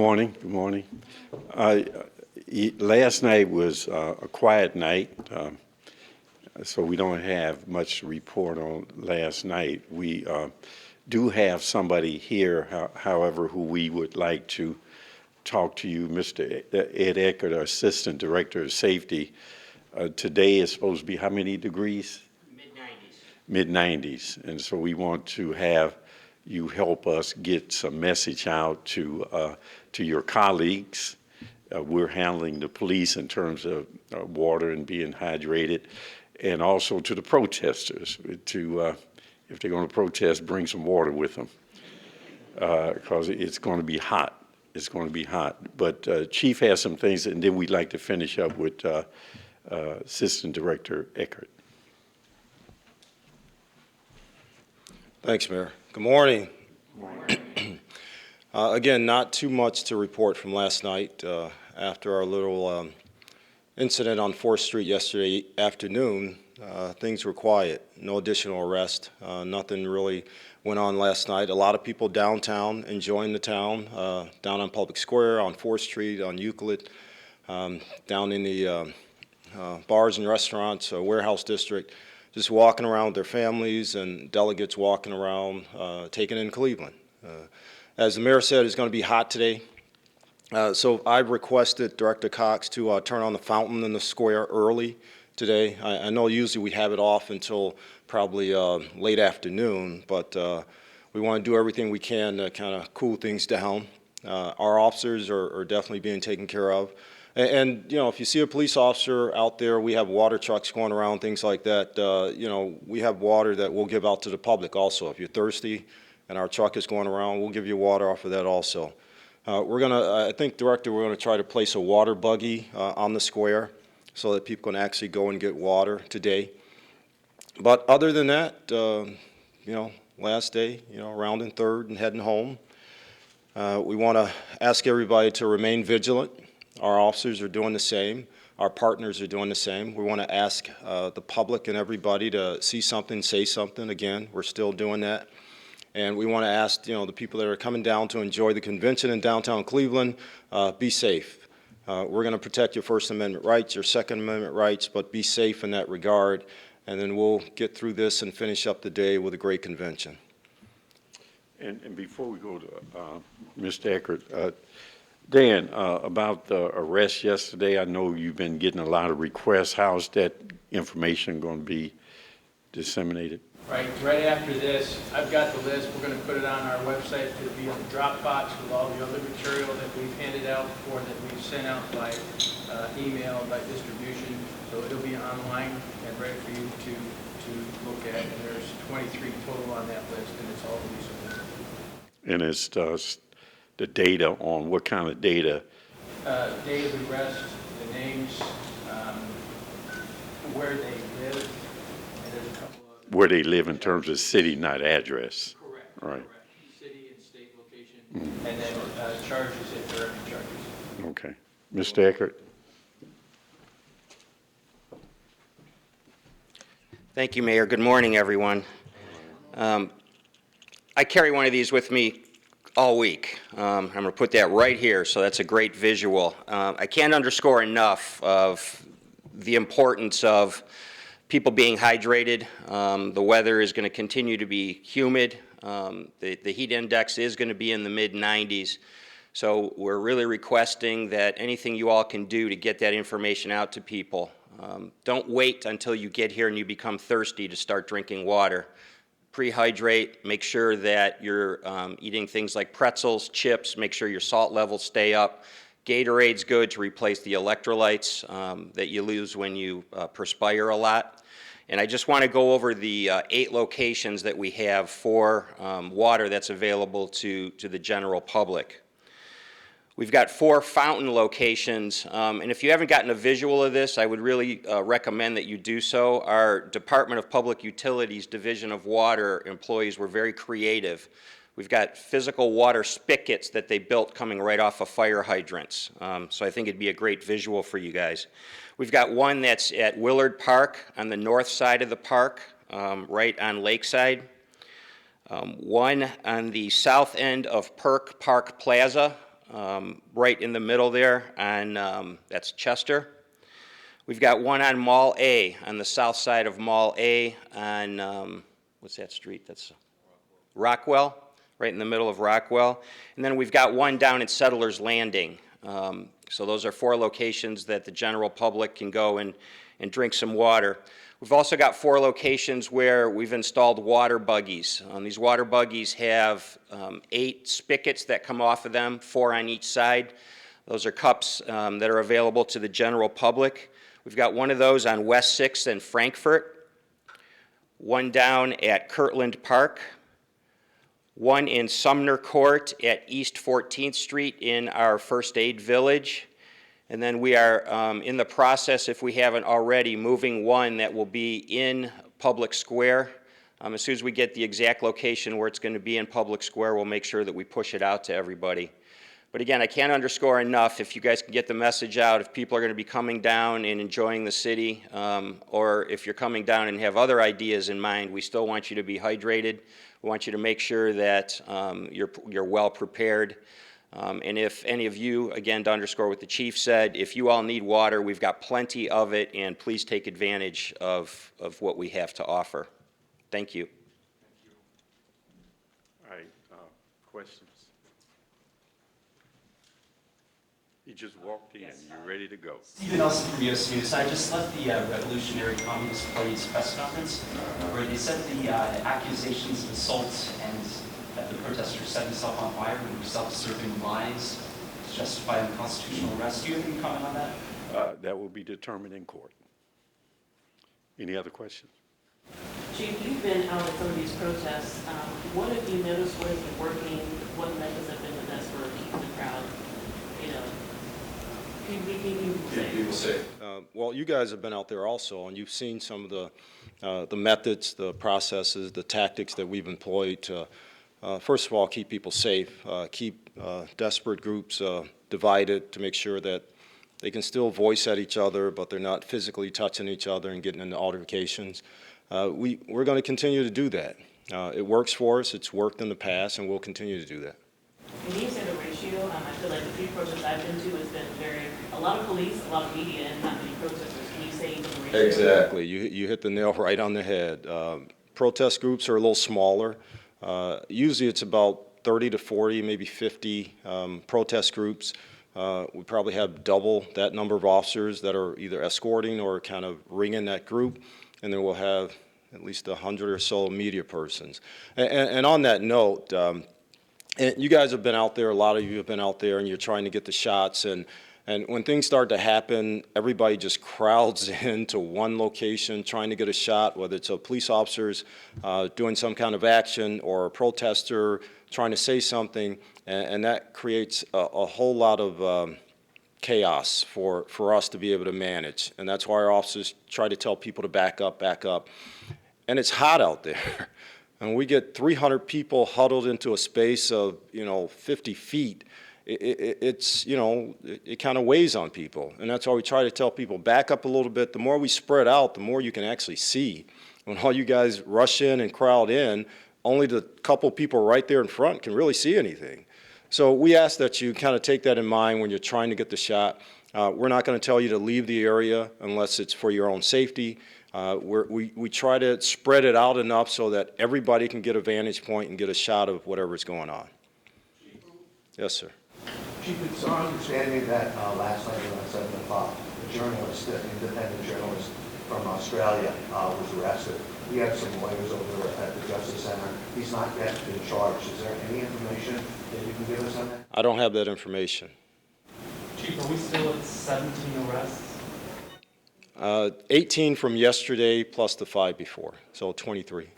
morning. Good morning. Last night was a quiet night, so we don't have much to report on last night. We do have somebody here, however, who we would like to talk to you, Mr. Ed Eckert, our Assistant Director of Safety. Today is supposed to be how many degrees? Mid-90s. Mid-90s, and so we want to have you help us get some message out to your colleagues. We're handling the police in terms of water and being hydrated, and also to the protesters to, if they're going to protest, bring some water with them, because it's going to be hot. It's going to be hot. But Chief has some things, and then we'd like to finish up with Assistant Director Eckert. Thanks, Mayor. Good morning. Good morning. Again, not too much to report from last night. After our little incident on 4th Street yesterday afternoon, things were quiet. No additional arrest. Nothing really went on last night. A lot of people downtown enjoying the town, down on Public Square, on 4th Street, on Euclid, down in the bars and restaurants, warehouse district, just walking around with their families, and delegates walking around, taking in Cleveland. As the mayor said, it's going to be hot today. So I've requested Director Cox to turn on the fountain in the square early today. I know usually we have it off until probably late afternoon, but we want to do everything we can to kind of cool things down. Our officers are definitely being taken care of. And, you know, if you see a police officer out there, we have water trucks going around, things like that. You know, we have water that we'll give out to the public also. If you're thirsty and our truck is going around, we'll give you water off of that also. We're going to, I think, Director, we're going to try to place a water buggy on the square so that people can actually go and get water today. But other than that, you know, last day, you know, rounding third and heading home. We want to ask everybody to remain vigilant. Our officers are doing the same. Our partners are doing the same. We want to ask the public and everybody to see something, say something. Again, we're still doing that. And we want to ask, you know, the people that are coming down to enjoy the convention in downtown Cleveland, be safe. We're going to protect your First Amendment rights, your Second Amendment rights, but be safe in that regard. And then we'll get through this and finish up the day with a great convention. And before we go to Mr. Eckert, Dan, about the arrest yesterday, I know you've been getting a lot of requests. How's that information going to be disseminated? Right after this, I've got the list. We're going to put it on our website. It'll be on the Dropbox with all the other material that we've handed out before, that we've sent out by email, by distribution. So it'll be online and ready for you to look at. And there's 23 total on that list, and it's all recent. And it's the data on what kind of data? Date of arrest, the names, where they live, and there's a couple of... Where they live in terms of city, not address. Correct. Right. Correct. City and state location, and then charges if there are any charges. Okay. Mr. Eckert? Thank you, Mayor. Good morning, everyone. I carry one of these with me all week. I'm going to put that right here, so that's a great visual. I can't underscore enough of the importance of people being hydrated. The weather is going to continue to be humid. The heat index is going to be in the mid-90s. So we're really requesting that anything you all can do to get that information out to people. Don't wait until you get here and you become thirsty to start drinking water. Prehydrate, make sure that you're eating things like pretzels, chips, make sure your salt levels stay up. Gatorade's good to replace the electrolytes that you lose when you perspire a lot. And I just want to go over the 8 locations that we have for water that's available to the general public. We've got 4 fountain locations, and if you haven't gotten a visual of this, I would really recommend that you do so. Our Department of Public Utilities Division of Water employees were very creative. We've got physical water spigots that they built coming right off of fire hydrants, so I think it'd be a great visual for you guys. We've got one that's at Willard Park on the north side of the park, right on Lakeside. One on the south end of Perk Park Plaza, right in the middle there on, that's Chester. We've got one on Mall A, on the south side of Mall A on, what's that street? That's Rockwell, right in the middle of Rockwell. And then we've got one down at Settlers Landing. So those are 4 locations that the general public can go and drink some water. We've also got 4 locations where we've installed water buggies. These water buggies have 8 spigots that come off of them, 4 on each side. Those are cups that are available to the general public. We've got one of those on West 6th and Frankfurt, one down at Kirtland Park, one in Sumner Court at East 14th Street in our First Aid Village. And then we are in the process, if we haven't already, moving one that will be in Public Square. As soon as we get the exact location where it's going to be in Public Square, we'll make sure that we push it out to everybody. But again, I can't underscore enough, if you guys can get the message out, if people are going to be coming down and enjoying the city, or if you're coming down and have other ideas in mind, we still want you to be hydrated. We want you to make sure that you're well prepared. And if any of you, again, to underscore what the chief said, if you all need water, we've got plenty of it, and please take advantage of what we have to offer. Thank you. All right, questions? You just walked in, you're ready to go. Stephen Nelson from US News. I just left the Revolutionary Communist Party's press conference where they said the accusations of assault and that the protester set himself on fire and were self-serving lies to justify unconstitutional arrest. Do you have any comment on that? That will be determined in court. Any other questions? Chief, you've been out at some of these protests. What have you noticed? What has been working? What methods have been the best for keeping the crowd, people safe? Well, you guys have been out there also, and you've seen some of the methods, the processes, the tactics that we've employed to, first of all, keep people safe, keep desperate groups divided to make sure that they can still voice at each other, but they're not physically touching each other and getting into altercations. We're going to continue to do that. It works for us. It's worked in the past, and we'll continue to do that. Can you say the ratio? I feel like the few protests I've been to has been a lot of police, a lot of media, and not many protesters. Can you say the ratio? Exactly. You hit the nail right on the head. Protest groups are a little smaller. Usually it's about 30 to 40, maybe 50 protest groups. We probably have double that number of officers that are either escorting or kind of ringing that group, and then we'll have at least 100 or so media persons. And on that note, and you guys have been out there, a lot of you have been out there, and you're trying to get the shots, and when things start to happen, everybody just crowds into one location trying to get a shot, whether it's a police officers doing some kind of action or a protester trying to say something, and that creates a whole lot of chaos for us to be able to manage. And that's why our officers try to tell people to back up, and it's hot out there. And we get 300 people huddled into a space of, 50 feet. It kind of weighs on people. And that's why we try to tell people, back up a little bit. The more we spread out, the more you can actually see. When all you guys rush in and crowd in, only the couple people right there in front can really see anything. So we ask that you kind of take that in mind when you're trying to get the shot. We're not going to tell you to leave the area unless it's for your own safety. We try to spread it out enough so that everybody can get a vantage point and get a shot of whatever's going on. Yes, sir. Chief, it's our understanding that last night around 7 o'clock, a journalist, an independent journalist from Australia was arrested. We have some lawyers over at the Justice Center. He's not yet been charged. Is there any information that you can give us on that? I don't have that information. Chief, are we still at 17 arrests? 18 from yesterday plus the 5 before, so 23.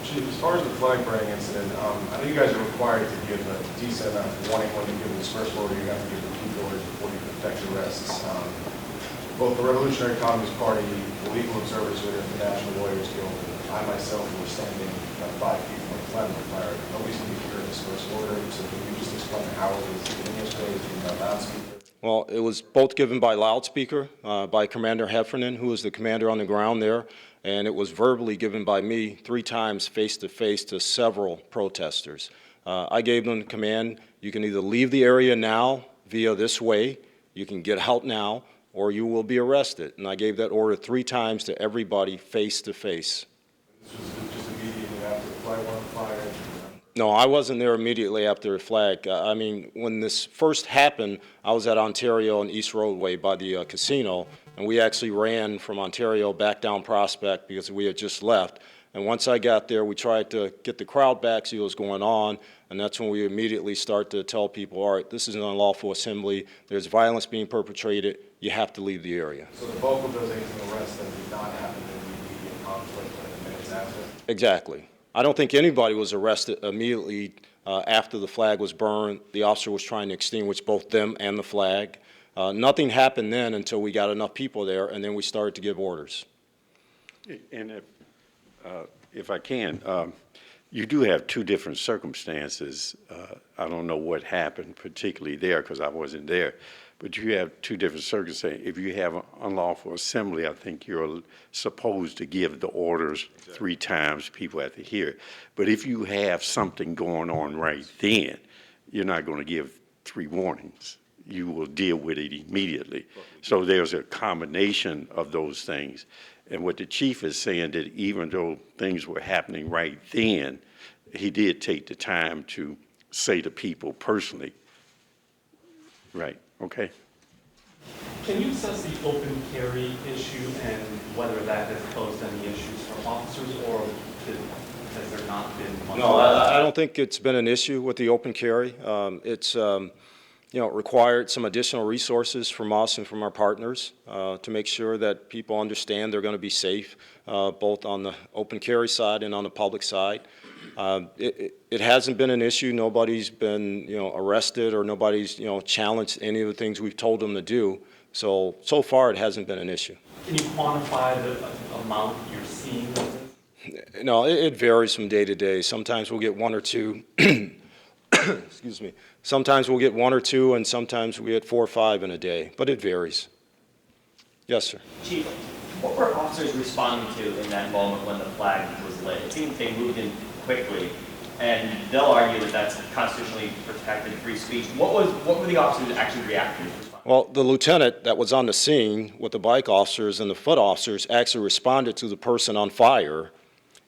Chief, as far as the flag burning incident, I know you guys are required to give a decent amount of warning when you give a dispersal order. You have to give repeat orders before you can effect arrests. Both the Revolutionary Communist Party, the legal observers with the National Lawyers Guild, and I myself were standing about 5 feet from the flag fire. Nobody's going to hear a dispersal order, so can you just explain how it was given yesterday? Is it loudspeaker? Well, it was both given by loudspeaker by Commander Heffernan, who was the commander on the ground there, and it was verbally given by me 3 times face-to-face to several protesters. I gave them the command, you can either leave the area now via this way, you can get out now, or you will be arrested. And I gave that order 3 times to everybody face to face. This was just immediately after the flag went fire? No, I wasn't there immediately after the flag. I mean, when this first happened, I was at Ontario and East Roadway by the casino, and we actually ran from Ontario back down Prospect because we had just left. And once I got there, we tried to get the crowd back, see what was going on, and that's when we immediately start to tell people, all right, this is an unlawful assembly, there's violence being perpetrated, you have to leave the area. So the bulk of those 18 arrests then did not happen in the immediate conflict in the minutes after? Exactly. I don't think anybody was arrested immediately after the flag was burned. The officer was trying to extinguish both them and the flag. Nothing happened then until we got enough people there, and then we started to give orders. And if I can, you do have 2 different circumstances. I don't know what happened particularly there because I wasn't there, but you have 2 different circumstances. If you have an unlawful assembly, I think you're supposed to give the orders 3 times, people have to hear it. But if you have something going on right then, you're not going to give 3 warnings. You will deal with it immediately. So there's a combination of those things. And what the chief is saying, that even though things were happening right then, he did take the time to say to people personally, right, okay. Can you assess the open carry issue and whether that has posed any issues for officers, or has there not been much? No, I don't think it's been an issue with the open carry. It's you know, required some additional resources from us and from our partners to make sure that people understand they're going to be safe, both on the open carry side and on the public side. It hasn't been an issue. Nobody's been, you know, arrested, or nobody's, you know, challenged any of the things we've told them to do. So far it hasn't been an issue. Can you quantify the amount you're seeing of it? No, it varies from day to day. Sometimes we'll get 1 or 2. Excuse me. Sometimes we'll get 1 or 2, and sometimes we get 4 or 5 in a day, but it varies. Yes, sir. Chief, what were officers responding to in that moment when the flag was lit? It seems they moved in quickly, and they'll argue that that's constitutionally protected free speech. What were the officers actually reacting to? Well, the lieutenant that was on the scene with the bike officers and the foot officers actually responded to the person on fire,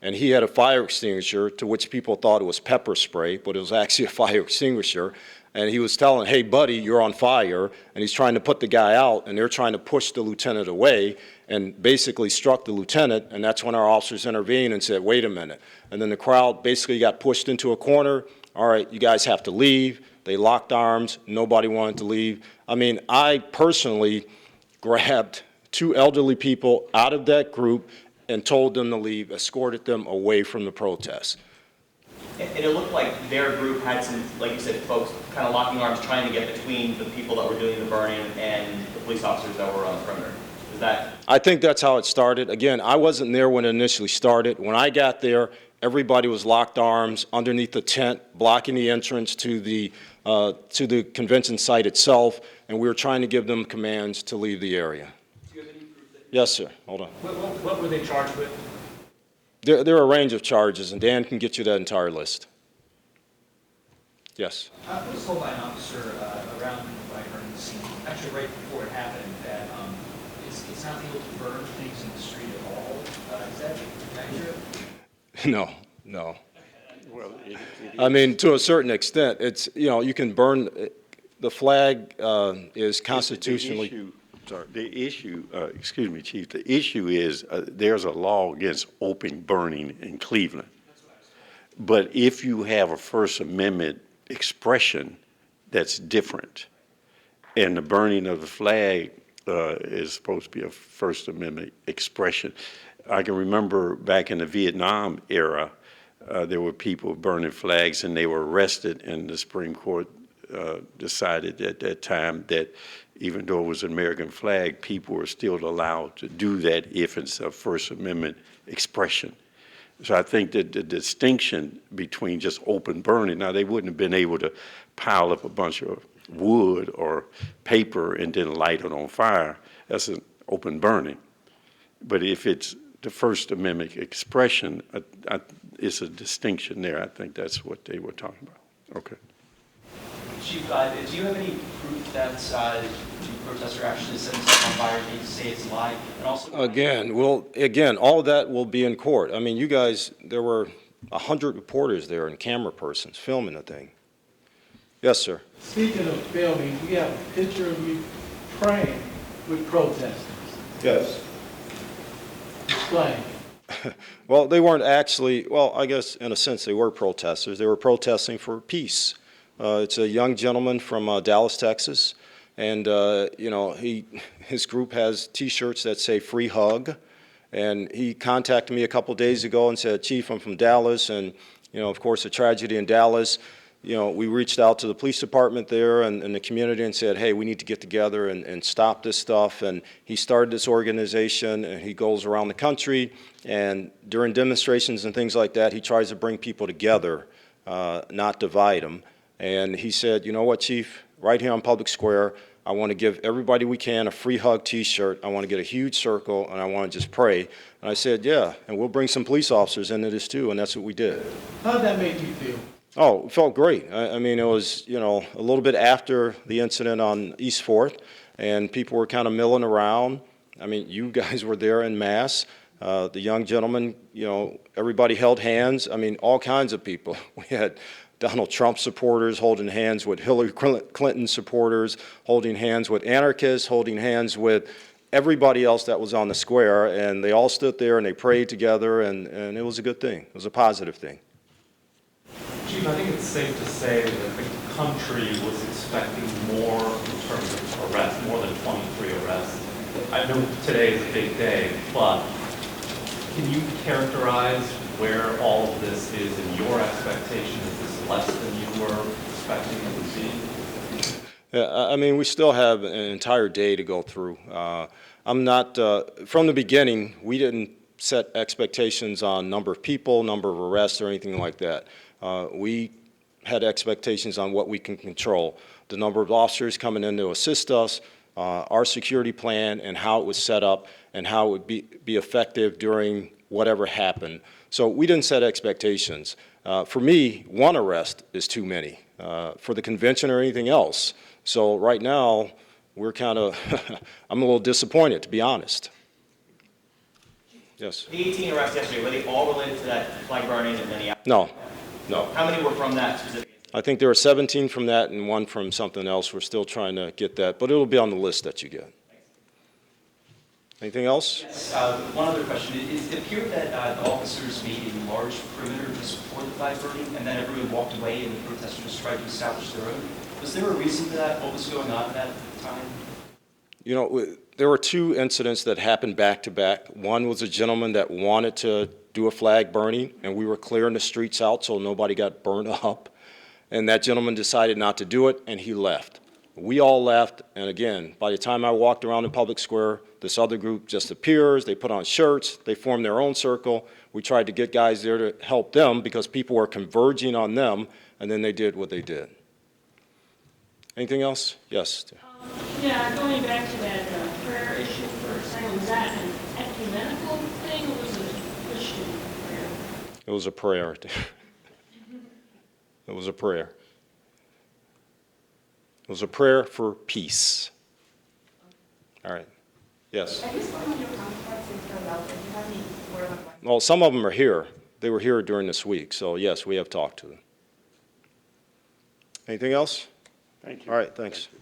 and he had a fire extinguisher, to which people thought it was pepper spray, but it was actually a fire extinguisher. And he was telling, hey, buddy, you're on fire, and he's trying to put the guy out, and they're trying to push the lieutenant away, and basically struck the lieutenant, and that's when our officers intervened and said, wait a minute. And then the crowd basically got pushed into a corner. All right, you guys have to leave. They locked arms. Nobody wanted to leave. I mean, I personally grabbed 2 elderly people out of that group and told them to leave, escorted them away from the protest. And it looked like their group had some, like you said, folks kind of locking arms, trying to get between the people that were doing the burning and the police officers that were on the perimeter. Is that? I think that's how it started. Again, I wasn't there when it initially started. When I got there, everybody was locked arms underneath the tent, blocking the entrance to the convention site itself, and we were trying to give them commands to leave the area. Do you have any proof that? Yes, sir. Hold on. What were they charged with? There are a range of charges, and Dan can get you that entire list. Yes. I was told by an officer around by RNC, actually right before it happened, that it's not legal to burn things in the street at all. Is that accurate? No. Well, I mean, to a certain extent, it's, you know, you can burn, the flag is constitutionally. The issue, excuse me, Chief, the issue is there's a law against open burning in Cleveland. But if you have a First Amendment expression, that's different. And the burning of the flag is supposed to be a First Amendment expression. I can remember back in the Vietnam era, there were people burning flags and they were arrested, and the Supreme Court decided at that time that even though it was an American flag, people were still allowed to do that if it's a First Amendment expression. So I think that the distinction between just open burning, now they wouldn't have been able to pile up a bunch of wood or paper and then light it on fire. That's an open burning. But if it's the First Amendment expression, it's a distinction there. I think that's what they were talking about. Okay. Chief, do you have any proof that the protester actually set himself on fire? Can you say it's a lie? And also, Again, all of that will be in court. I mean, you guys, there were 100 reporters there and camera persons filming the thing. Yes, sir. Speaking of filming, we have a picture of you praying with protesters. Yes. Explain. Well, they weren't actually, well, I guess in a sense they were protesters. They were protesting for peace. It's a young gentleman from Dallas, Texas, and you know, his group has T-shirts that say "Free Hug," and he contacted me a couple days ago and said, "Chief, I'm from Dallas, and you know, of course, a tragedy in Dallas. You know, we reached out to the police department there and the community and said, hey, we need to get together and stop this stuff." And he started this organization, and he goes around the country, and during demonstrations and things like that, he tries to bring people together, not divide them. And he said, you know what, Chief, right here on Public Square, I want to give everybody we can a free hug T-shirt. I want to get a huge circle, and I want to just pray. And I said, yeah, and we'll bring some police officers into this too, and that's what we did. How did that make you feel? Oh, it felt great. I mean, it was, you know, a little bit after the incident on East 4th, and people were kind of milling around. I mean, you guys were there en masse. The young gentleman, you know, everybody held hands. I mean, all kinds of people. We had Donald Trump supporters holding hands with Hillary Clinton supporters, holding hands with anarchists, holding hands with everybody else that was on the square, and they all stood there and they prayed together, and it was a good thing. It was a positive thing. Chief, I think it's safe to say that the country was expecting more in terms of arrests, more than 23 arrests. I know today is a big day, but can you characterize where all of this is in your expectation? Is this less than you were expecting it to be? Yeah, I mean, we still have an entire day to go through. I'm not, from the beginning, we didn't set expectations on number of people, number of arrests, or anything like that. We had expectations on what we can control, the number of officers coming in to assist us, our security plan, and how it was set up, and how it would be effective during whatever happened. So we didn't set expectations. For me, one arrest is too many for the convention or anything else. So right now, we're kind of, I'm a little disappointed, to be honest. Yes? The 18 arrests yesterday, were they all related to that flag burning and then the... No. How many were from that specific? I think there were 17 from that and one from something else. We're still trying to get that, but it'll be on the list that you get. Anything else? Yes, one other question. It appeared that the officers made a large perimeter to support the flag burning, and then everyone walked away and the protesters tried to establish their own. Was there a reason for that? What was going on at that time? You know, there were two incidents that happened back to back. One was a gentleman that wanted to do a flag burning, and we were clearing the streets out so nobody got burned up. And that gentleman decided not to do it, and he left. We all left, and again, by the time I walked around the public square, this other group just appears, they put on shirts, they formed their own circle. We tried to get guys there to help them because people were converging on them, and then they did what they did. Anything else? Yes. Yeah, going back to that prayer issue for a second, was that an ecumenical thing or was it a Christian prayer? It was a prayer. It was a prayer. It was a prayer for peace. All right. Yes? I guess one of your counterparts in Philadelphia, do you have any word on why? Well, some of them are here. They were here during this week, so yes, we have talked to them. Anything else? Thank you. All right, thanks. Thank you.